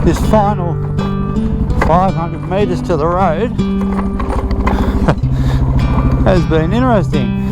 This final 500 metres to the road has been interesting.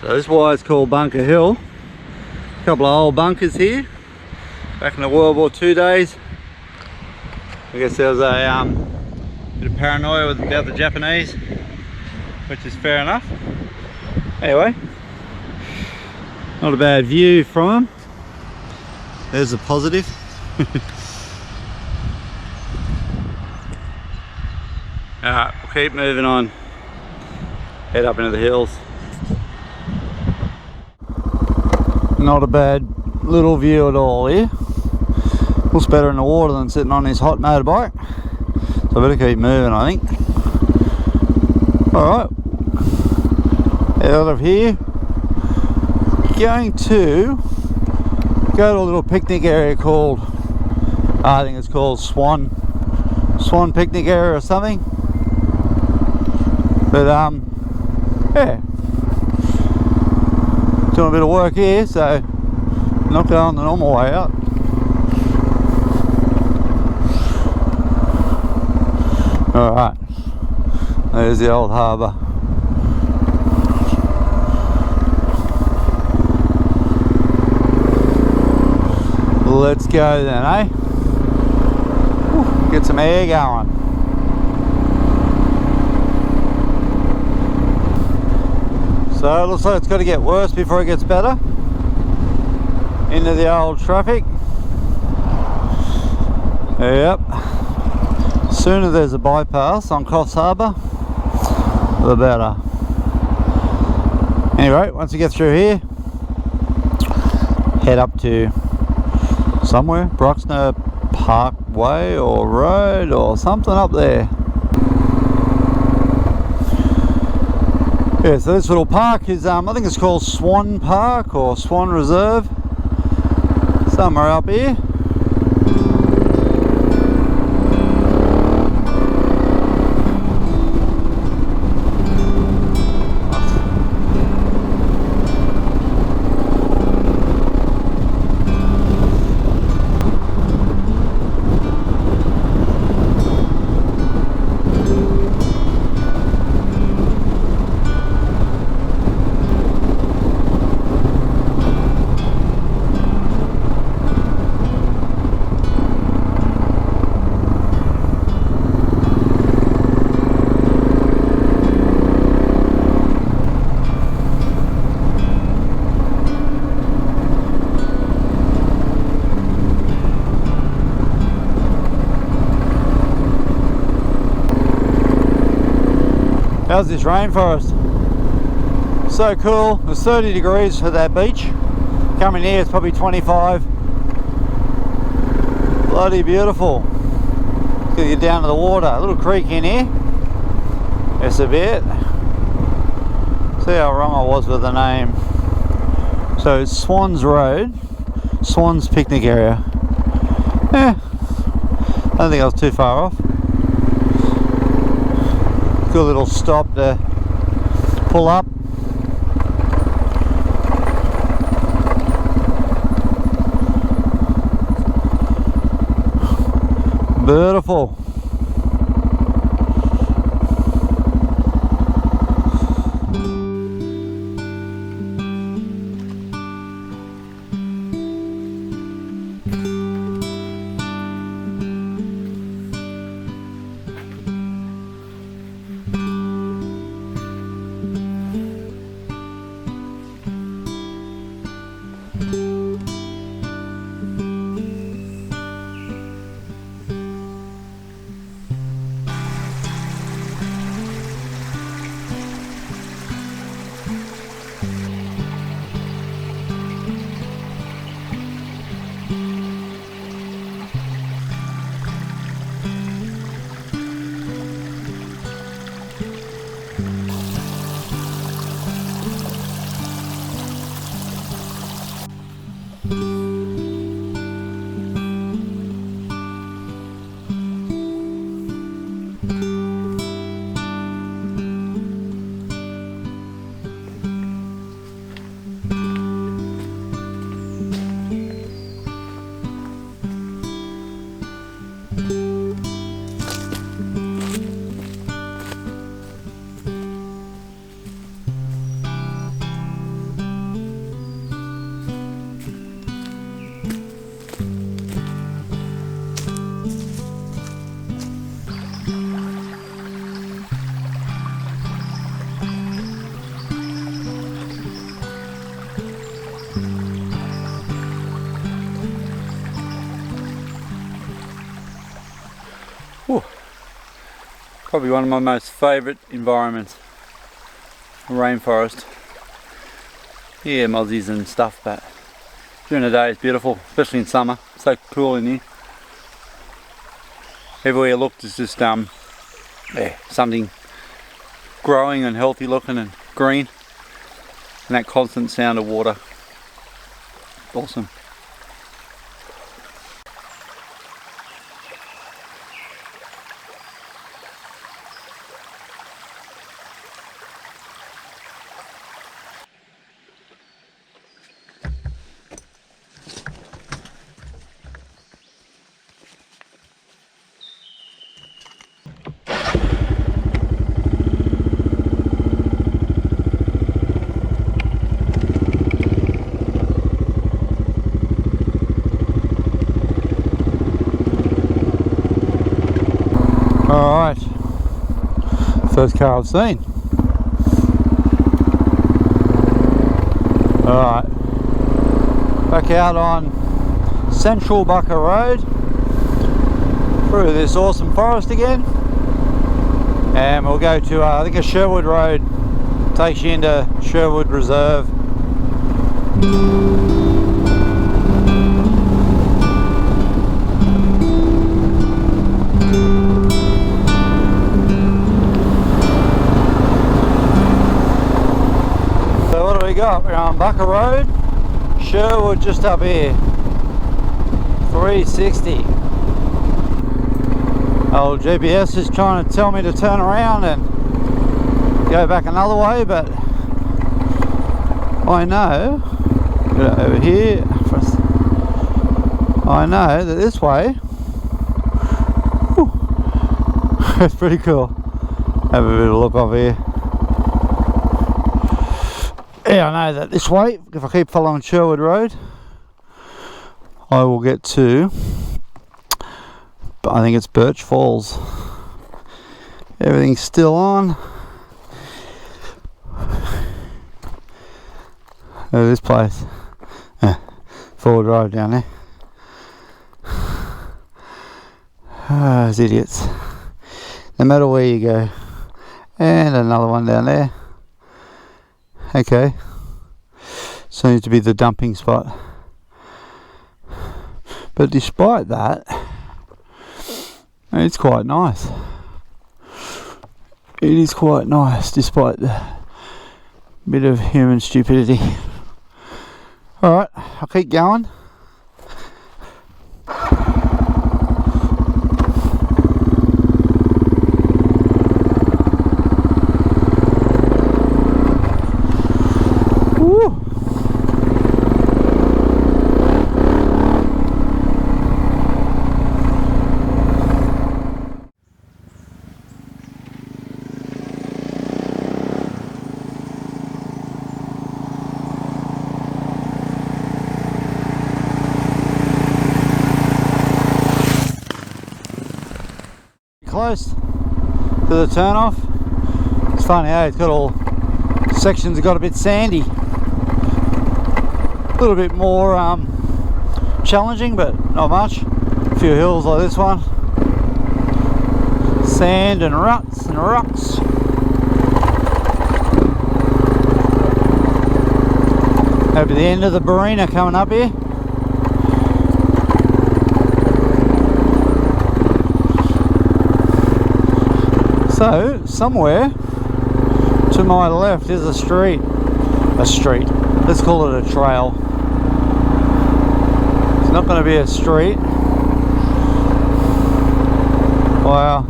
So this is why it's called Bunker Hill. A couple of old bunkers here. Back in the World War II days. I guess there was a bit of paranoia about the Japanese, which is fair enough. Anyway, not a bad view from them. There's a positive. Alright, we'll keep moving on. Head up into the hills. Not a bad little view at all here. Looks better in the water than sitting on this hot motorbike. So I better keep moving, I think. Alright. Out of here. Going to go to a little picnic area called, I think it's called Swan picnic area or something. But yeah, doing a bit of work here, so not going the normal way out. Alright, there's the old harbour. Let's go then, eh? Whew, get some air going. So it looks like it's got to get worse before it gets better. Into the old traffic. Yep. Sooner there's a bypass on Coffs Harbour, the better. Anyway, once we get through here, head up to somewhere, Broxner Parkway or Road or something up there. Yeah, so this little park is, I think it's called Swan Park or Swan Reserve, somewhere up here. How's this rainforest? So cool. It's 30 degrees for that beach. Coming here, it's probably 25. Bloody beautiful. Get you down to the water. A little creek in here. It's a bit. See how wrong I was with the name. So it's Swan's Road, Swan's picnic area. I don't think I was too far off. Good little stop to pull up. Beautiful. Whew. Probably one of my most favourite environments, rainforest. Yeah, mozzies and stuff, but during the day it's beautiful, especially in summer. It's so cool in here. Everywhere you look there's just yeah, something growing and healthy looking and green, and that constant sound of water. Awesome. Alright, first car I've seen. Alright, back out on Central Bucker Road, through this awesome forest again, and we'll go to I think a Sherwood Road, takes you into Sherwood Reserve. We're on Bucker Road, Sherwood just up here, 360. Old GPS is trying to tell me to turn around and go back another way, but I know, over here, I know that this way, it's pretty cool. Have a bit of a look off here. Yeah, I know that this way, if I keep following Sherwood Road, I will get to, I think it's Birch Falls. Everything's still on. Oh, this place. Forward Drive down there. Those idiots. No matter where you go, And another one down there. Okay. Seems to be the dumping spot. But despite that, it's quite nice. It is quite nice despite the bit of human stupidity. Alright, I'll keep going. Woo. Close to the turn off. It's funny how it's got all sections have got a bit sandy, a little bit more challenging, but not much. A few hills like this one, sand and ruts and rocks. Over the end of the Barina coming up here. So, somewhere to my left is a street. Let's call it a trail. It's not going to be a street. Wow.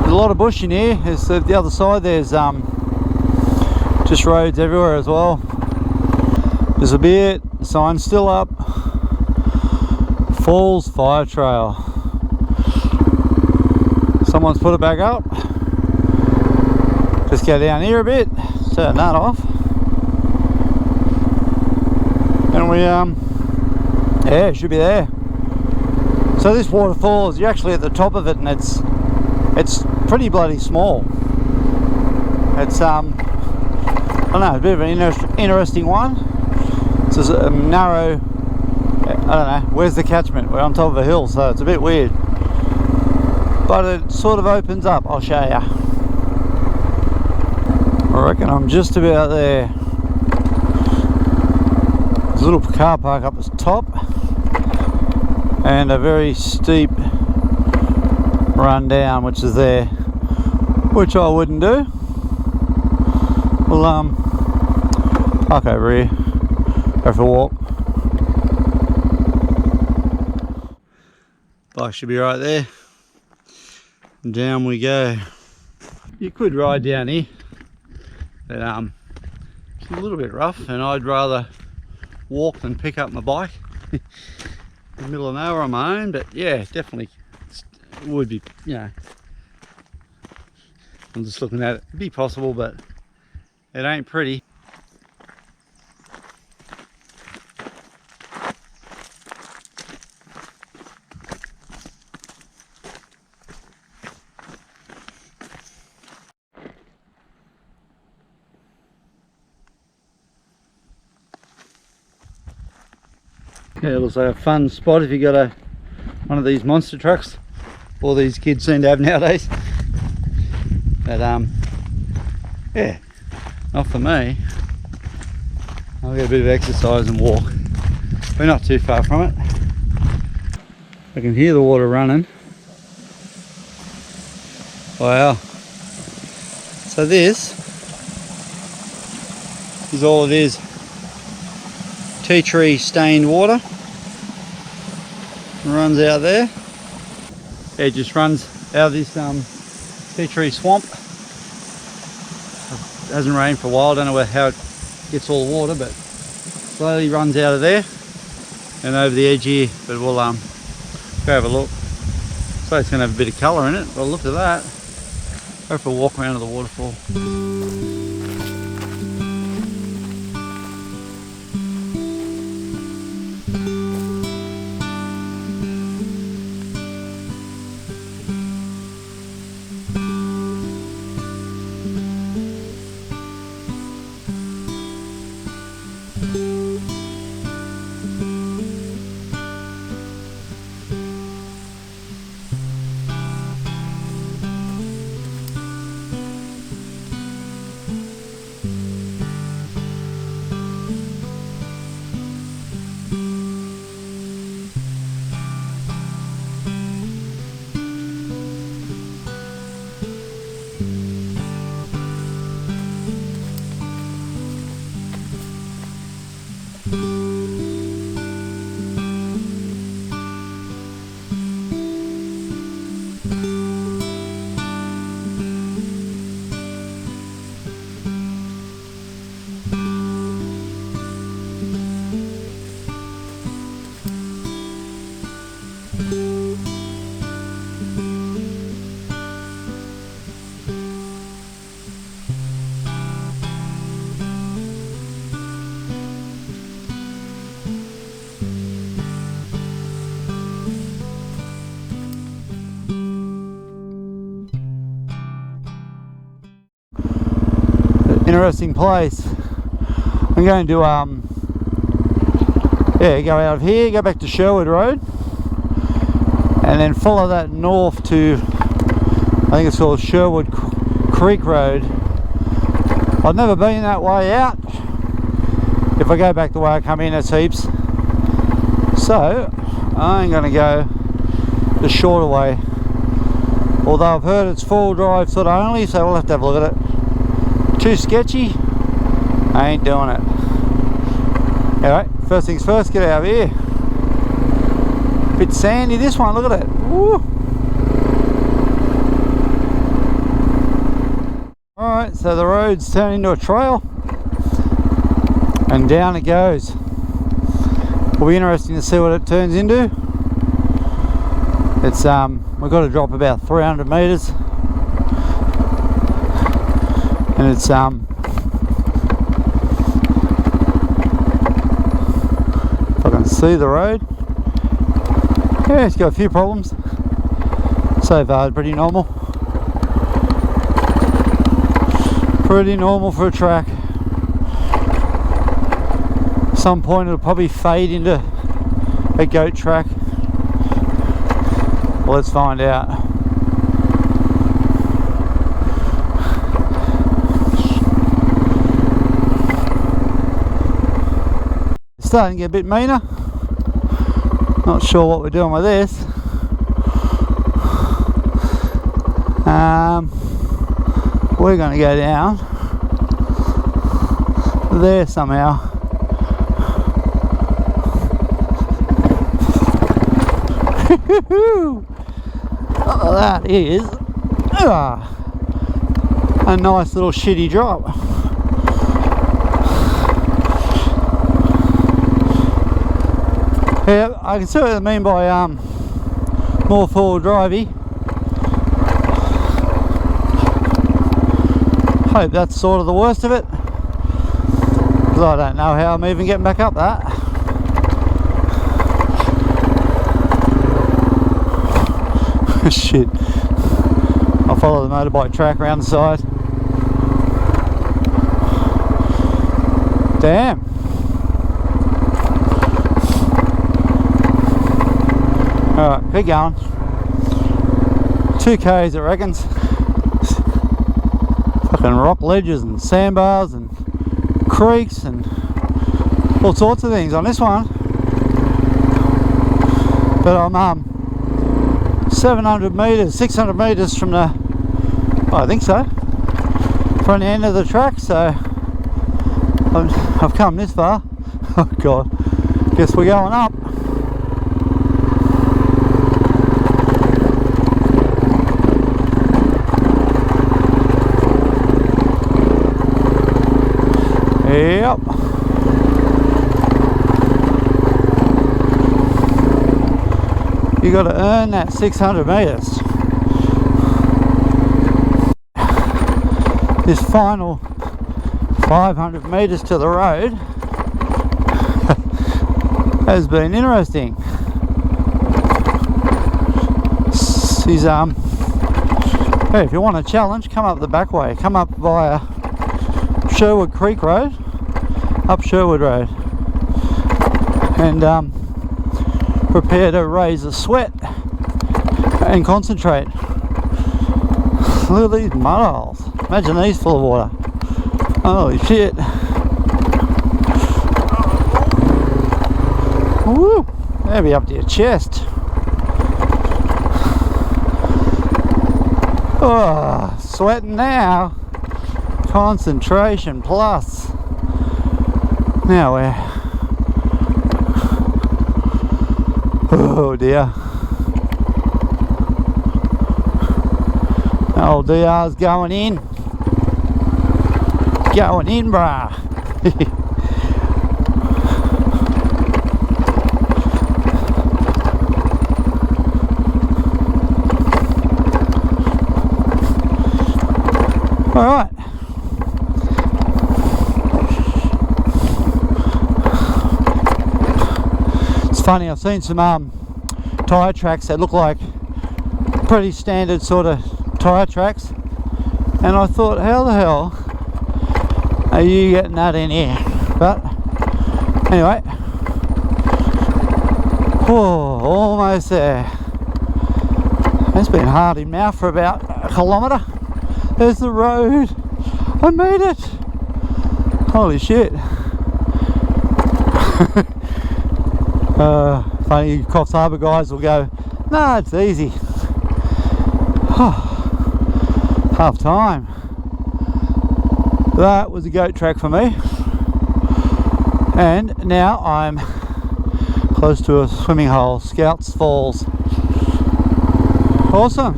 There's a lot of bush in here. It's the other side, there's just roads everywhere as well. There's a bit, the sign's still up. Falls Fire Trail. Someone's put it back up. Just go down here a bit, turn that off, and we yeah, it should be there. So this waterfall is, you're actually at the top of it, and it's pretty bloody small. It's I don't know, a bit of an interesting one. It's just a narrow, I don't know, where's the catchment? We're on top of a hill, so it's a bit weird. But it sort of opens up, I'll show you. I reckon I'm just about there. There's a little car park up the top and a very steep run down, which is there, which I wouldn't do. We'll park over here, go for a walk. Bike should be right there. Down we go. You could ride down here, but it's a little bit rough, and I'd rather walk than pick up my bike in the middle of nowhere on my own. But yeah, definitely it would be, you know, I'm just looking at it, it'd be possible, but it ain't pretty. Yeah, it looks like a fun spot if you got one of these monster trucks, all these kids seem to have nowadays. But yeah, not for me. I'll get a bit of exercise and walk. We're not too far from it. I can hear the water running. Wow. So this is all it is. Tea tree stained water. Runs out there. It just runs out of this tea tree swamp. It hasn't rained for a while. I don't know how it gets all the water, but slowly runs out of there and over the edge here. But we'll go have a look. So it's going to have a bit of colour in it. But look at that. Go for a walk around to the waterfall. interesting place. I'm going to go out of here, go back to Sherwood Road, and then follow that north to, I think it's called Sherwood Creek Road. I've never been that way out. If I go back the way I come in, it's heaps. So I'm going to go the shorter way. Although I've heard it's 4-wheel drive sort of only, so we'll have to have a look at it. Too sketchy, I ain't doing it. Alright, first things first, get out of here. Bit sandy this one, look at it. Woo. Alright, so the road's turned into a trail and down it goes. Will be interesting to see what it turns into. It's we've got to drop about 300 meters, and it's if I can see the road. Yeah, it's got a few problems. So far, it's pretty normal. Pretty normal for a track. Some point it'll probably fade into a goat track. Well, let's find out. It's starting to get a bit meaner. Not sure what we're doing with this. We're going to go down there somehow. Oh, that is a nice little shitty drop. Yeah, I can see what I mean by more 4-wheel drivey. Hope that's sort of the worst of it, because I don't know how I'm even getting back up that. Shit. I'll follow the motorbike track around the side. Damn. Alright, keep going. 2 Ks it reckons. Fucking rock ledges and sandbars and creeks and all sorts of things on this one. But I'm 700 metres, 600 metres from the, I think so, from the end of the track, so I've come this far. Oh god, guess we're going up. Yep. You got to earn that 600 metres. This final 500 metres to the road has been interesting. He's hey, if you want a challenge, come up the back way. Come up via Sherwood Creek Road, up Sherwood Road, and prepare to raise a sweat and concentrate. Look at these mud holes. Imagine these full of water. Holy shit. Woo! That'll be up to your chest. Oh, sweating now. Concentration plus. Now we're... Oh dear. Old DR's going in. Going in, brah. Alright. It's funny, I've seen some tyre tracks that look like pretty standard sort of tyre tracks, and I thought, how the hell Are you getting that in here? But anyway, oh, almost there. It's been hard in mouth for about a kilometre. There's the road. I made it. Holy shit. Funny, Coffs Harbour guys will go, nah, it's easy. Half time. That was a goat track for me. And now I'm close to a swimming hole, Scouts Falls. Awesome.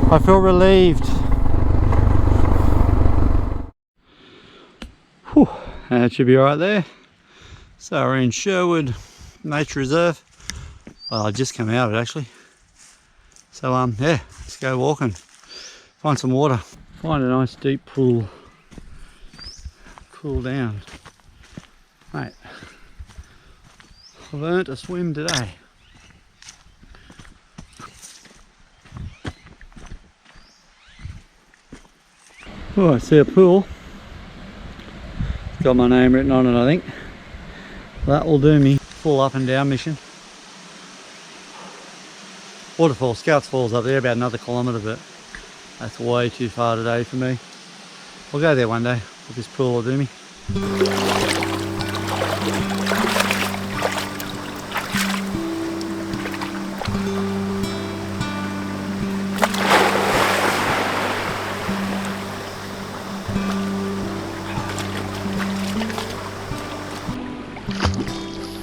I feel relieved. Whew, that should be right there. So we're in Sherwood Nature Reserve. Well, I just come out of it actually. So yeah, let's go walking. Find some water. Find a nice deep pool. Cool down. Mate, I've learnt to swim today. Oh, I see a pool. It's got my name written on it, I think. That will do me. Full up and down mission. Waterfall, Scouts Falls up there, about another kilometre, but that's way too far today for me. I'll go there one day, but this pool will do me.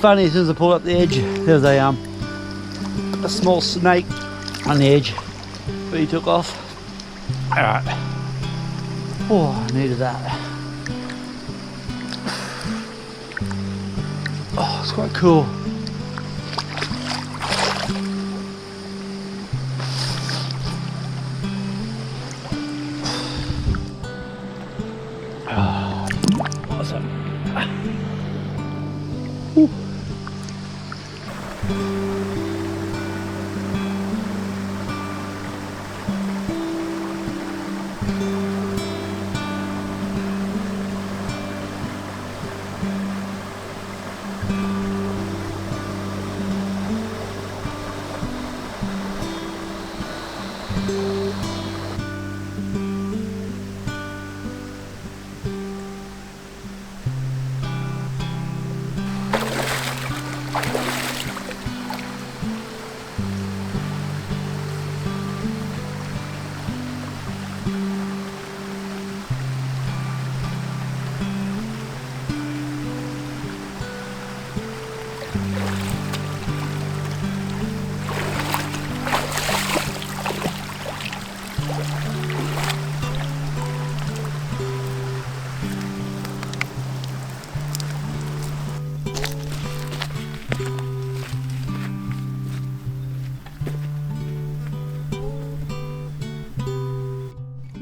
Funny, as soon as I pulled up the edge, there's a small snake on the edge, but he took off. Alright. Oh, I needed that. Oh, it's quite cool. Oh, awesome. Ooh.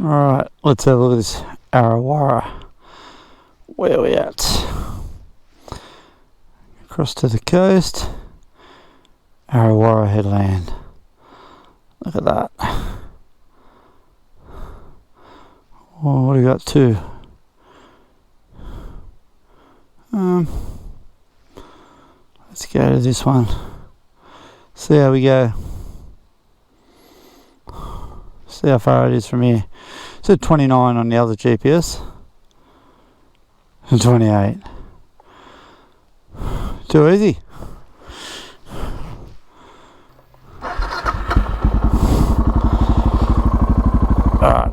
Alright, let's have a look at this Arawara. Where are we at? Across to the coast. Arawara headland. Look at that. Oh, what do we got? Two. Let's go to this one. See how we go. See how far it is from here. It said 29 on the other GPS. And 28. Too easy. Alright.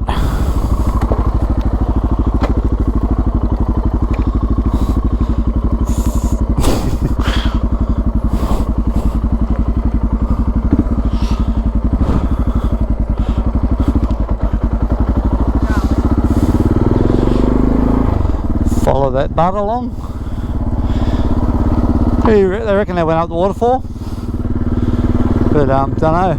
Follow that butt along. They reckon they went up the waterfall, but don't know.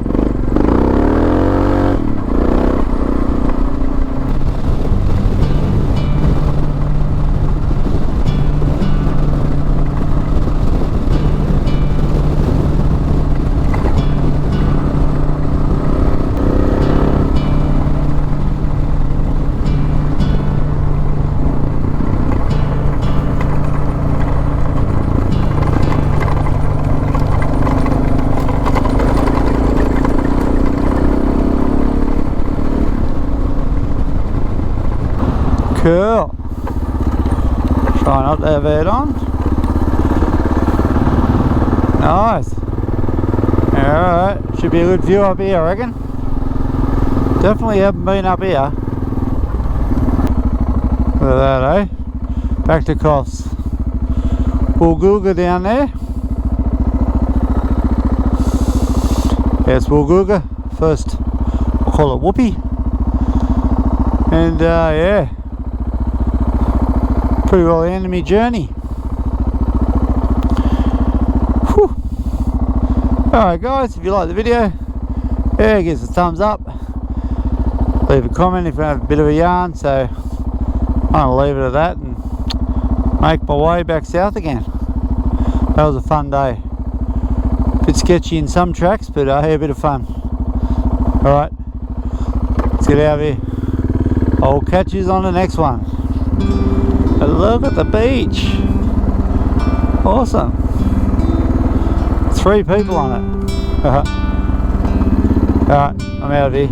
Cool. Try not to have it on. Nice. Alright, should be a good view up here, I reckon. Definitely haven't been up here. Look at that, eh? Back to Coffs. Woolgoolga down there. There's Woolgoolga. First, I'll call it Whoopee. And yeah, pretty well the end of my journey. Whew. Alright guys, if you like the video, yeah, give us a thumbs up. Leave a comment if you have a bit of a yarn. So I'm going to leave it at that and make my way back south again. That was a fun day. Bit sketchy in some tracks, but yeah, a bit of fun. Alright, let's get out of here. I'll catch you on the next one. Look at the beach. Awesome. 3 people on it. Alright, I'm out of here.